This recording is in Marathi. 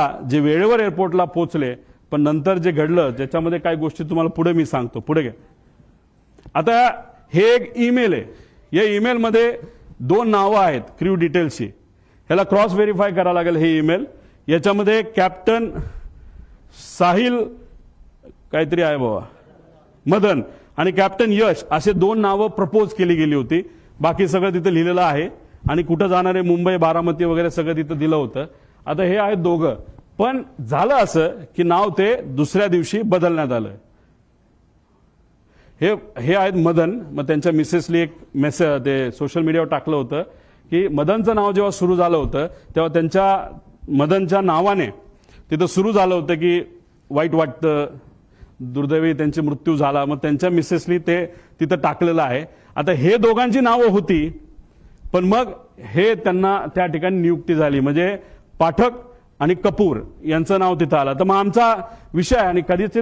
जे वेळेवर एअरपोर्टला पोहोचले, पण नंतर जे घडलं त्याच्यामध्ये काही गोष्टी तुम्हाला पुढे मी सांगतो. पुढे घ्या. आता हे एक ईमेल आहे. या ईमेलमध्ये 2 नावं आहेत क्रू डिटेल्सची. ह्याला क्रॉस व्हेरीफाय करावं लागेल. हे ईमेल याच्यामध्ये कॅप्टन साहिल काहीतरी आहे बाबा मदन आणि कॅप्टन यश असे 2 नावं प्रपोज केली गेली होती. बाकी सगळं तिथं लिहिलेलं आहे आणि कुठं जाणारे मुंबई बारामती वगैरे सगळं तिथं दिलं होतं. आता हे आहेत दोघं, पण झालं असं की नाव ते दुसऱ्या दिवशी बदलण्यात आलं. हे आहेत मदन. मग त्यांच्या मिसेसली एक मेसेज ते सोशल मीडियावर टाकलं होतं की मदनचं नाव जेव्हा सुरू झालं होतं तेव्हा त्यांच्या मदनच्या नावाने तिथं सुरू झालं होतं की वाईट वाटतं, दुर्दैवी त्यांची मृत्यू झाला. मग त्यांच्या मिसेसनी ते तिथं टाकलेलं आहे. आता हे दोघांची नावं होती, पण मग हे त्यांना त्या ठिकाणी नियुक्ती झाली. म्हणजे पाठक आणि कपूर यांचं नाव तिथं आलं. तर मग आमचा विषय आणि कधीच